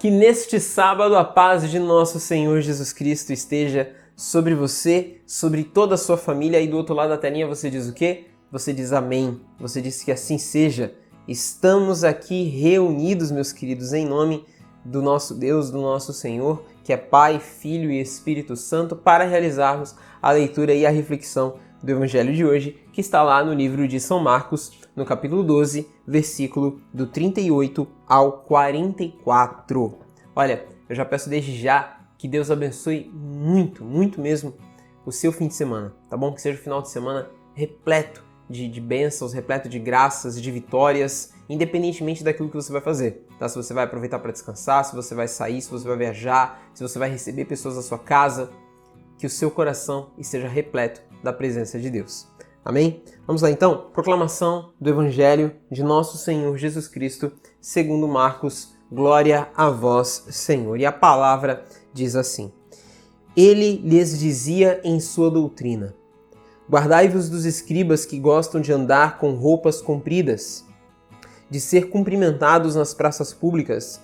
Que neste sábado a paz de nosso Senhor Jesus Cristo esteja sobre você, sobre toda a sua família. E do outro lado da telinha você diz o quê? Você diz amém. Você diz que assim seja. Estamos aqui reunidos, meus queridos, em nome do nosso Deus, do nosso Senhor, que é Pai, Filho e Espírito Santo, para realizarmos a leitura e a reflexão do Evangelho de hoje, que está lá no livro de São Marcos, no capítulo 12, versículo do 38 ao 44. Olha, eu já peço desde já que Deus abençoe muito, muito mesmo o seu fim de semana, tá bom? Que seja um final de semana repleto de bênçãos, repleto de graças, de vitórias, independentemente daquilo que você vai fazer, tá? Se você vai aproveitar para descansar, se você vai sair, se você vai viajar, se você vai receber pessoas à sua casa, que o seu coração esteja repleto da presença de Deus. Amém? Vamos lá então, proclamação do Evangelho de nosso Senhor Jesus Cristo, segundo Marcos. Glória a vós, Senhor. E a palavra diz assim: Ele lhes dizia em sua doutrina: Guardai-vos dos escribas que gostam de andar com roupas compridas, de ser cumprimentados nas praças públicas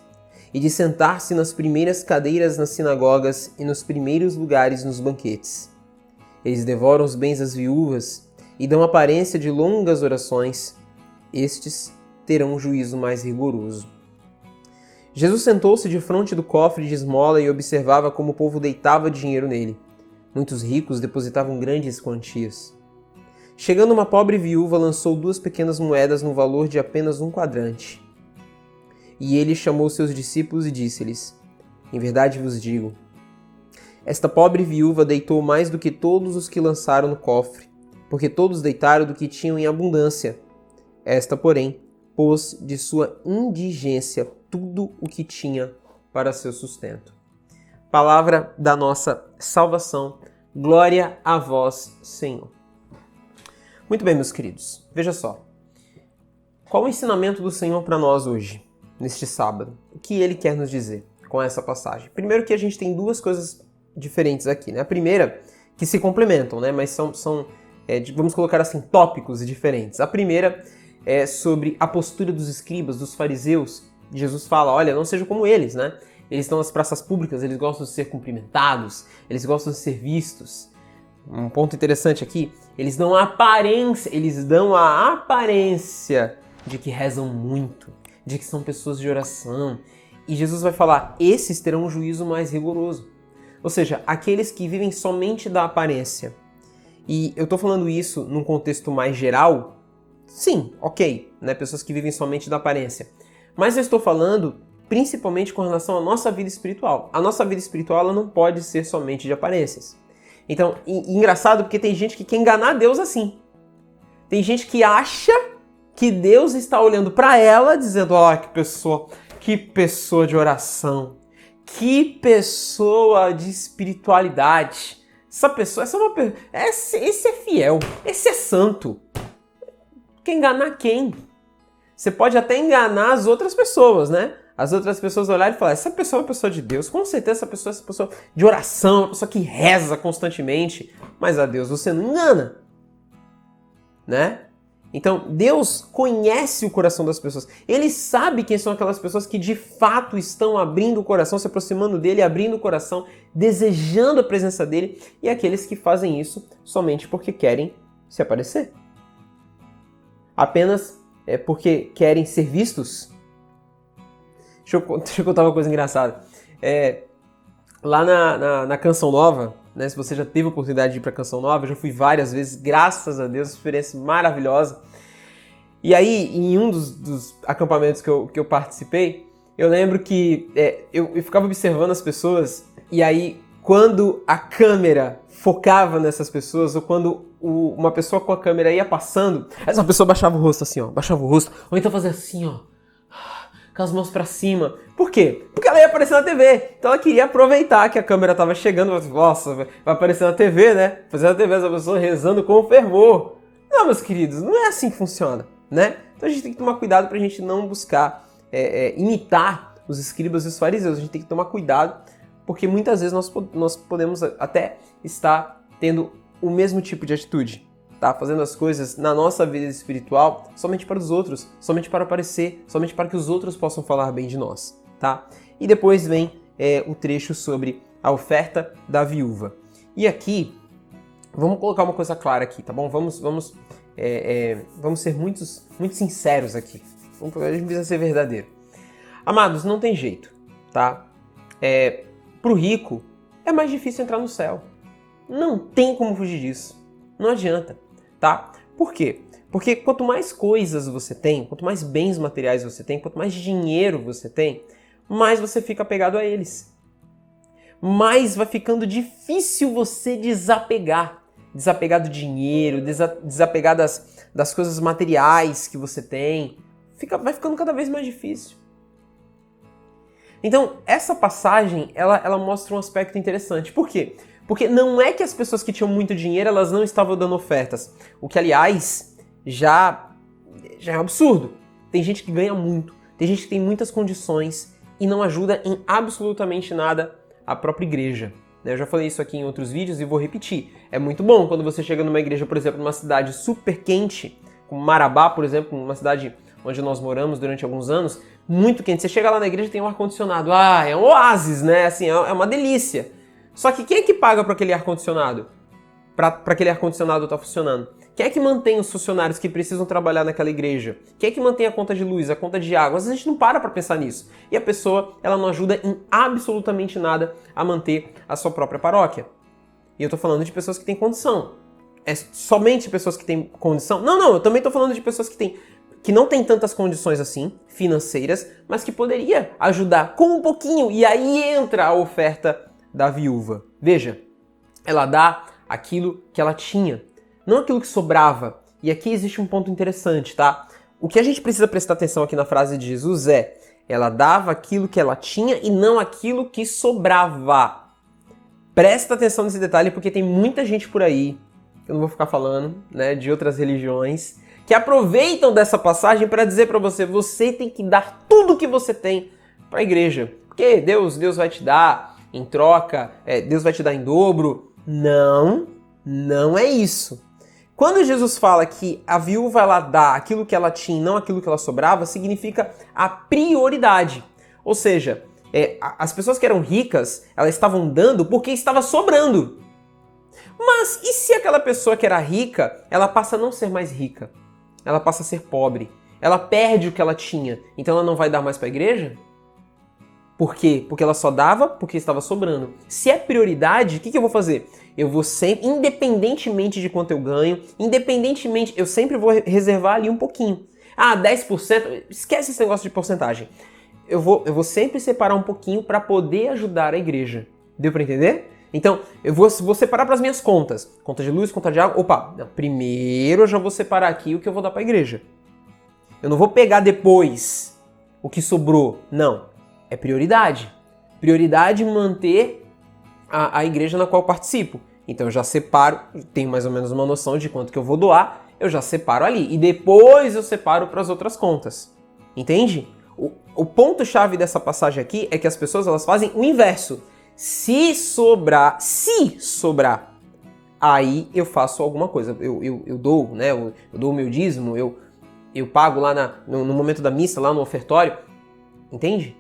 e de sentar-se nas primeiras cadeiras nas sinagogas e nos primeiros lugares nos banquetes. Eles devoram os bens das viúvas e dão aparência de longas orações. Estes terão um juízo mais rigoroso. Jesus sentou-se defronte do cofre de esmola e observava como o povo deitava dinheiro nele. Muitos ricos depositavam grandes quantias. Chegando uma pobre viúva, lançou 2 pequenas moedas no valor de apenas 1 quadrante. E ele chamou seus discípulos e disse-lhes: Em verdade vos digo, esta pobre viúva deitou mais do que todos os que lançaram no cofre, porque todos deitaram do que tinham em abundância. Esta, porém, pôs de sua indigência tudo o que tinha para seu sustento. Palavra da nossa salvação. Glória a vós, Senhor. Muito bem, meus queridos. Veja só. Qual o ensinamento do Senhor para nós hoje, neste sábado? O que Ele quer nos dizer com essa passagem? Primeiro que a gente tem 2 coisas diferentes aqui, né? A primeira, que se complementam, né? Mas são vamos colocar assim, tópicos diferentes. A primeira é sobre a postura dos escribas, dos fariseus. Jesus fala, olha, não sejam como eles, né? Eles estão nas praças públicas, eles gostam de ser cumprimentados, eles gostam de ser vistos. Um ponto interessante aqui, eles dão a aparência de que rezam muito, de que são pessoas de oração. E Jesus vai falar, esses terão um juízo mais rigoroso. Ou seja, aqueles que vivem somente da aparência. E eu estou falando isso num contexto mais geral? Sim, ok, né? Pessoas que vivem somente da aparência. Mas eu estou falando principalmente com relação à nossa vida espiritual. A nossa vida espiritual ela não pode ser somente de aparências. Então, engraçado porque tem gente que quer enganar Deus assim. Tem gente que acha que Deus está olhando para ela dizendo, ó, que pessoa de oração, que pessoa de espiritualidade. Esse é fiel, esse é santo. Quer enganar quem? Você pode até enganar as outras pessoas, né? As outras pessoas olharem e falar, essa pessoa é uma pessoa de Deus, com certeza essa pessoa é uma pessoa de oração, uma pessoa que reza constantemente, mas a Deus você não engana, né? Então, Deus conhece o coração das pessoas. Ele sabe quem são aquelas pessoas que de fato estão abrindo o coração, se aproximando dele, abrindo o coração, desejando a presença dele, e aqueles que fazem isso somente porque querem se aparecer. Apenas porque querem ser vistos. Deixa eu contar uma coisa engraçada. Lá na Canção Nova, né, se você já teve a oportunidade de ir para a Canção Nova, eu já fui várias vezes, graças a Deus, experiência maravilhosa. E aí, em um dos acampamentos que eu participei, eu lembro que eu ficava observando as pessoas, e aí, quando a câmera focava nessas pessoas, ou quando uma pessoa com a câmera ia passando, essa pessoa baixava o rosto assim, ó, ou então fazia assim, ó, com as mãos pra cima. Por quê? Porque ela ia aparecer na TV. Então ela queria aproveitar que a câmera tava chegando. Nossa, vai aparecer na TV, né? Fazer na TV essa pessoa rezando com fervor. Não, meus queridos, não é assim que funciona, né? Então a gente tem que tomar cuidado pra gente não buscar imitar os escribas e os fariseus. A gente tem que tomar cuidado, porque muitas vezes nós podemos até estar tendo o mesmo tipo de atitude. Tá? Fazendo as coisas na nossa vida espiritual somente para os outros, somente para aparecer, somente para que os outros possam falar bem de nós, tá? e depois vem o trecho sobre a oferta da viúva. E aqui, vamos colocar uma coisa clara aqui, tá bom? Vamos ser muito sinceros aqui. A gente precisa ser verdadeiro. Amados, não tem jeito, tá? Pro rico, é mais difícil entrar no céu. Não tem como fugir disso. Não adianta, tá? Por quê? Porque quanto mais coisas você tem, quanto mais bens materiais você tem, quanto mais dinheiro você tem, mais você fica apegado a eles. Mais vai ficando difícil você desapegar. Desapegar do dinheiro, desapegar das coisas materiais que você tem. Vai ficando cada vez mais difícil. Então, essa passagem, ela mostra um aspecto interessante. Por quê? Porque não é que as pessoas que tinham muito dinheiro, elas não estavam dando ofertas. O que, aliás, já é um absurdo. Tem gente que ganha muito, tem gente que tem muitas condições e não ajuda em absolutamente nada a própria igreja. Eu já falei isso aqui em outros vídeos e vou repetir. É muito bom quando você chega numa igreja, por exemplo, numa cidade super quente, como Marabá, por exemplo, uma cidade onde nós moramos durante alguns anos, muito quente. Você chega lá na igreja e tem um ar-condicionado. É um oásis, né? Assim, é uma delícia. Só que quem é que paga para aquele ar-condicionado? Para aquele ar-condicionado estar funcionando? Quem é que mantém os funcionários que precisam trabalhar naquela igreja? Quem é que mantém a conta de luz, a conta de água? Às vezes a gente não para pensar nisso. E a pessoa, ela não ajuda em absolutamente nada a manter a sua própria paróquia. E eu tô falando de pessoas que têm condição. É somente pessoas que têm condição? Não, eu também tô falando de pessoas que não têm tantas condições assim, financeiras, mas que poderia ajudar com um pouquinho. E aí entra a oferta da viúva. Veja, ela dá aquilo que ela tinha, não aquilo que sobrava. E aqui existe um ponto interessante, tá? O que a gente precisa prestar atenção aqui na frase de Jesus é: ela dava aquilo que ela tinha e não aquilo que sobrava. Presta atenção nesse detalhe, porque tem muita gente por aí, eu não vou ficar falando, né, de outras religiões, que aproveitam dessa passagem para dizer para você: você tem que dar tudo o que você tem para a igreja, porque Deus vai te dar em troca, Deus vai te dar em dobro. Não é isso. Quando Jesus fala que a viúva ela dá aquilo que ela tinha e não aquilo que ela sobrava, significa a prioridade. Ou seja, as pessoas que eram ricas, elas estavam dando porque estava sobrando. Mas e se aquela pessoa que era rica, ela passa a não ser mais rica? Ela passa a ser pobre. Ela perde o que ela tinha. Então ela não vai dar mais para a igreja? Por quê? Porque ela só dava porque estava sobrando. Se é prioridade, o que eu vou fazer? Eu vou sempre, independentemente de quanto eu ganho, eu sempre vou reservar ali um pouquinho. 10%, esquece esse negócio de porcentagem. Eu vou sempre separar um pouquinho para poder ajudar a igreja. Deu para entender? Então, eu vou separar para as minhas contas. Conta de luz, conta de água. Primeiro eu já vou separar aqui o que eu vou dar para a igreja. Eu não vou pegar depois o que sobrou. Não. É prioridade. Prioridade manter a igreja na qual eu participo. Então eu já separo, tenho mais ou menos uma noção de quanto que eu vou doar, eu já separo ali. E depois eu separo para as outras contas. Entende? O ponto-chave dessa passagem aqui é que as pessoas elas fazem o inverso. Se sobrar, aí eu faço alguma coisa. Eu dou, né? Eu dou o meu dízimo, eu pago lá no momento da missa, lá no ofertório. Entende?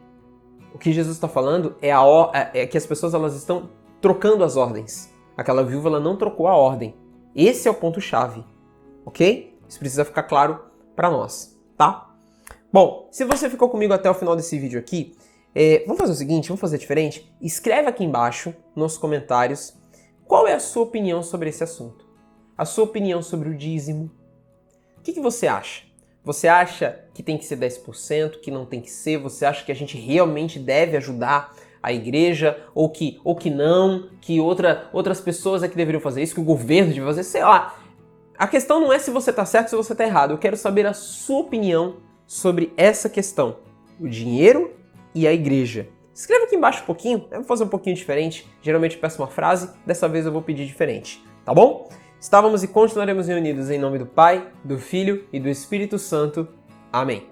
O que Jesus está falando é que as pessoas elas estão trocando as ordens. Aquela viúva ela não trocou a ordem. Esse é o ponto-chave, ok? Isso precisa ficar claro para nós, tá? Bom, se você ficou comigo até o final desse vídeo aqui, vamos fazer o seguinte, vamos fazer diferente? Escreve aqui embaixo, nos comentários, qual é a sua opinião sobre esse assunto. A sua opinião sobre o dízimo. O que você acha? Você acha que tem que ser 10%, que não tem que ser? Você acha que a gente realmente deve ajudar a igreja? Ou que não? Que outras pessoas é que deveriam fazer isso? Que o governo deveria fazer? Sei lá. A questão não é se você está certo ou se você está errado. Eu quero saber a sua opinião sobre essa questão. O dinheiro e a igreja. Escreva aqui embaixo um pouquinho. Eu vou fazer um pouquinho diferente. Geralmente eu peço uma frase. Dessa vez eu vou pedir diferente. Tá bom? Estávamos e continuaremos reunidos em nome do Pai, do Filho e do Espírito Santo. Amém.